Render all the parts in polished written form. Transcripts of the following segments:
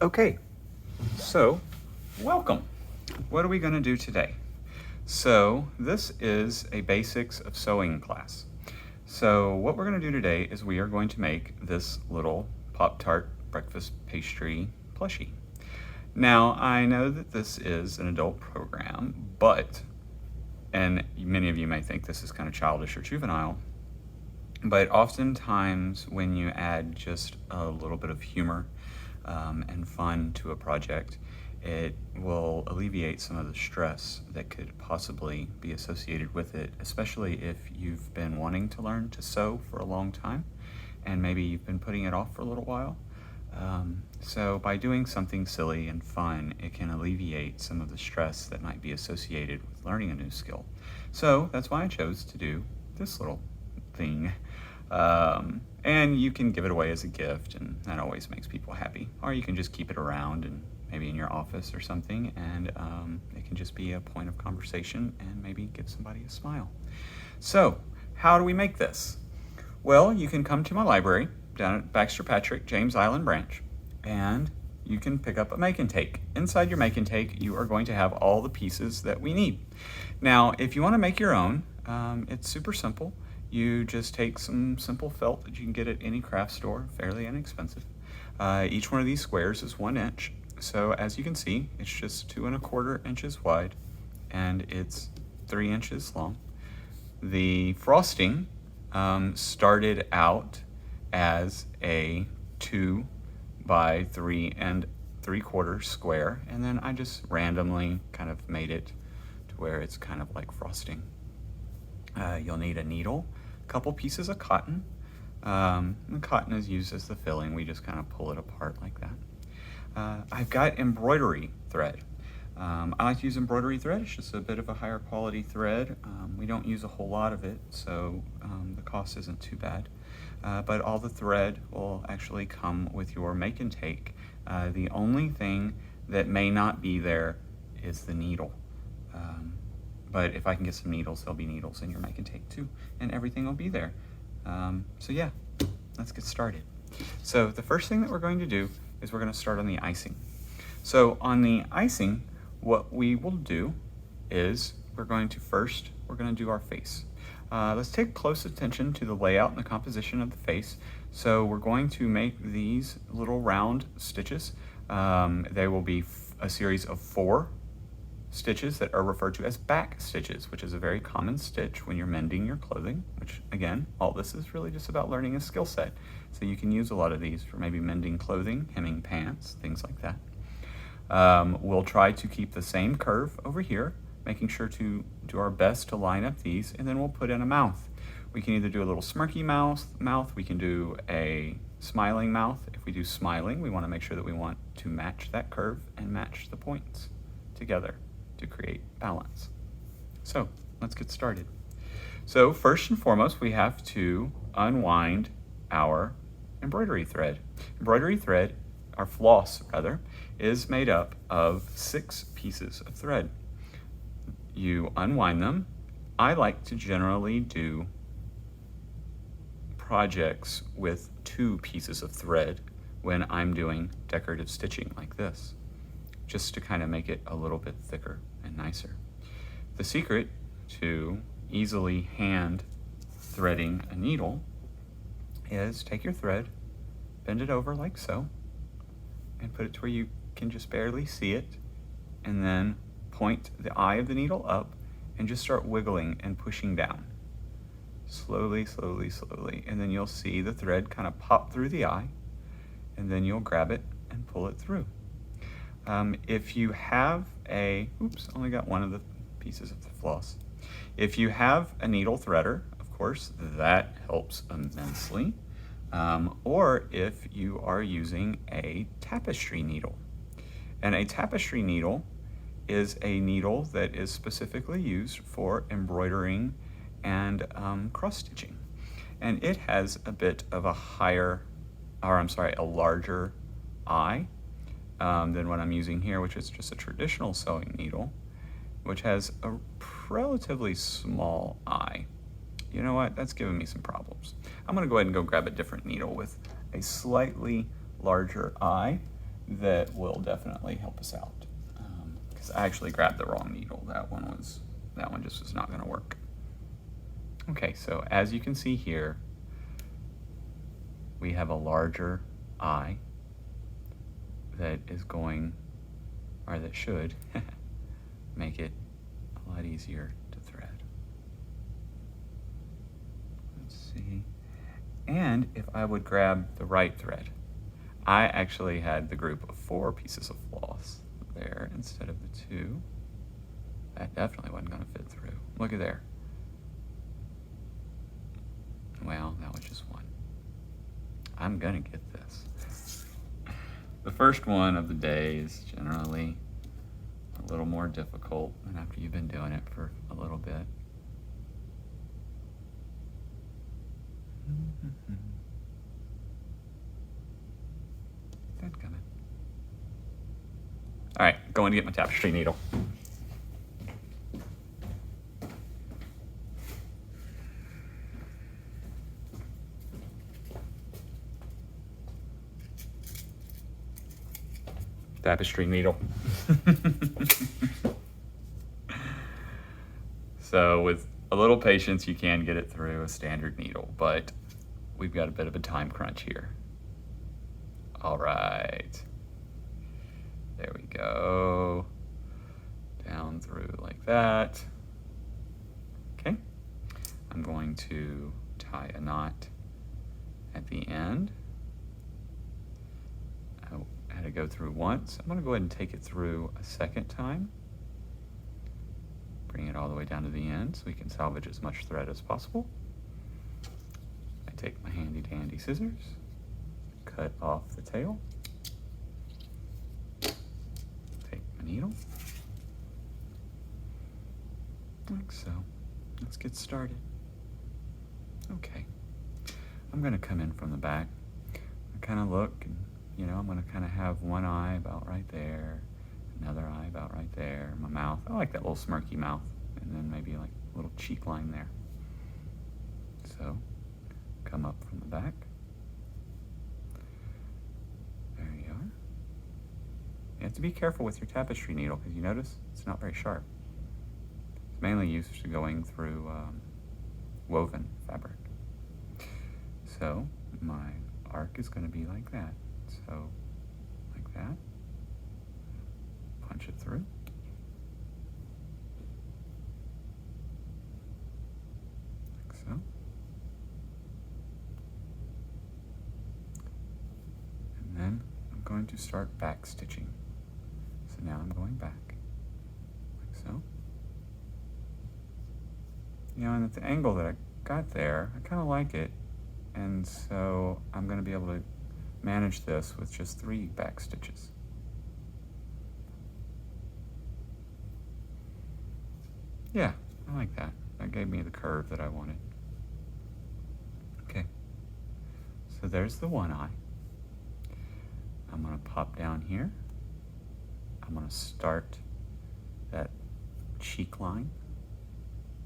Okay, so welcome. What are we going to do today? So this is a basics of sewing class. So what we're going to do today is we are going to make this little Pop-Tart breakfast pastry plushie. Now I know that this is an adult program, and many of you may think this is kind of childish or juvenile, but oftentimes when you add just a little bit of humor and fun to a project, it will alleviate some of the stress that could possibly be associated with it, especially if you've been wanting to learn to sew for a long time and maybe you've been putting it off for a little while. So by doing something silly and fun, it can alleviate some of the stress that might be associated with learning a new skill. So that's why I chose to do this little thing. And you can give it away as a gift, and that always makes people happy. Or you can just keep it around and maybe in your office or something, and it can just be a point of conversation and maybe give somebody a smile. So how do we make this? Well, you can come to my library down at Baxter Patrick, James Island Branch, and you can pick up a make and take. Inside your make and take, you are going to have all the pieces that we need. Now, if you want to make your own, it's super simple. You just take some simple felt that you can get at any craft store, fairly inexpensive. Each one of these squares is 1 inch. So as you can see, it's just 2 1/4 inches wide and it's 3 inches long. The frosting started out as a 2 by 3 3/4 square, and then I just randomly kind of made it to where it's kind of like frosting. You'll need a needle, a couple pieces of cotton. The cotton is used as the filling. We just kind of pull it apart like that. I've got embroidery thread. I like to use embroidery thread. It's just a bit of a higher quality thread. We don't use a whole lot of it, so the cost isn't too bad. But all the thread will actually come with your make and take. The only thing that may not be there is the needle. But if I can get some needles, there'll be needles in your make and take too, and everything will be there. So yeah, let's get started. So the first thing that we're going to do is we're going to start on the icing. So on the icing, what we will do is we're going to do our face. Let's take close attention to the layout and the composition of the face. So we're going to make these little round stitches. They will be a series of 4 stitches that are referred to as back stitches, which is a very common stitch when you're mending your clothing, which again, all this is really just about learning a skill set. So you can use a lot of these for maybe mending clothing, hemming pants, things like that. We'll try to keep the same curve over here, making sure to do our best to line up these, and then we'll put in a mouth. We can either do a little smirky mouth, we can do a smiling mouth. If we do smiling, we want to make sure that we want to match that curve and match the points together to create balance. So let's get started. So first and foremost, we have to unwind our embroidery thread. Embroidery thread, our floss rather, is made up of 6 pieces of thread. You unwind them. I like to generally do projects with 2 pieces of thread when I'm doing decorative stitching like this, just to kind of make it a little bit thicker and nicer. The secret to easily hand threading a needle is take your thread, bend it over like so, and put it to where you can just barely see it, and then point the eye of the needle up and just start wiggling and pushing down. Slowly, slowly, slowly, and then you'll see the thread kind of pop through the eye, and then you'll grab it and pull it through. If you have only got one of the pieces of the floss. If you have a needle threader, of course, that helps immensely. Or if you are using a tapestry needle. And a tapestry needle is a needle that is specifically used for embroidering and cross stitching. And it has a bit of a larger eye than what I'm using here, which is just a traditional sewing needle, which has a relatively small eye. You know what? That's giving me some problems. I'm going to go ahead and go grab a different needle with a slightly larger eye, that will definitely help us out. Because I actually grabbed the wrong needle. That one just was not going to work. Okay, so as you can see here, we have a larger eye that is going, or that should, make it a lot easier to thread. Let's see. And if I would grab the right thread, I actually had the group of 4 pieces of floss there instead of the 2. That definitely wasn't going to fit through. Look at there. Well, that was just 1. I'm going to get this. The first one of the day is generally a little more difficult than after you've been doing it for a little bit. All right, going to get my tapestry needle. Tapestry needle. So with a little patience, you can get it through a standard needle, but we've got a bit of a time crunch here. All right. There we go. Down through like that. Okay. I'm going to tie a knot at the end. I had to go through once. I'm going to go ahead and take it through a second time. Bring it all the way down to the end so we can salvage as much thread as possible. I take my handy dandy scissors, cut off the tail, take my needle, like so. Let's get started. Okay, I'm going to come in from the back. I kind of look and, you know, I'm going to kind of have one eye about right there, another eye about right there, my mouth. I like that little smirky mouth, and then maybe like a little cheek line there. So, come up from the back. There you are. You have to be careful with your tapestry needle because you notice it's not very sharp. It's mainly used to going through woven fabric. So, my arc is going to be like that. So, like that. Punch it through. Like so. And then I'm going to start back stitching. So now I'm going back. Like so. You know, and at the angle that I got there, I kind of like it. And so I'm going to be able to manage this with just 3 back stitches. Yeah, I like that. That gave me the curve that I wanted. Okay, so there's the one eye. I'm going to pop down here. I'm going to start that cheek line,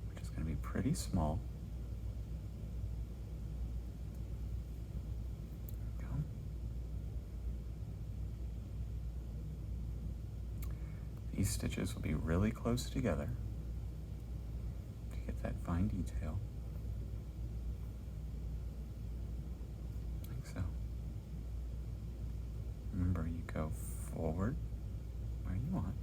which is going to be pretty small. These stitches will be really close together to get that fine detail. Like so. Remember, you go forward where you want.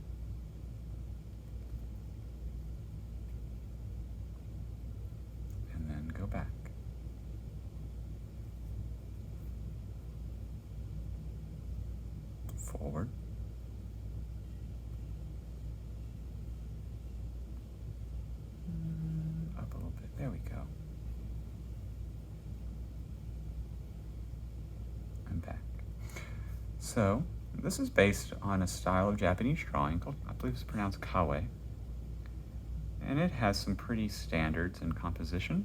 And then go back. Forward. Up a little bit. There we go. I'm back. So, this is based on a style of Japanese drawing called, I believe it's pronounced kawe. And it has some pretty standards in composition.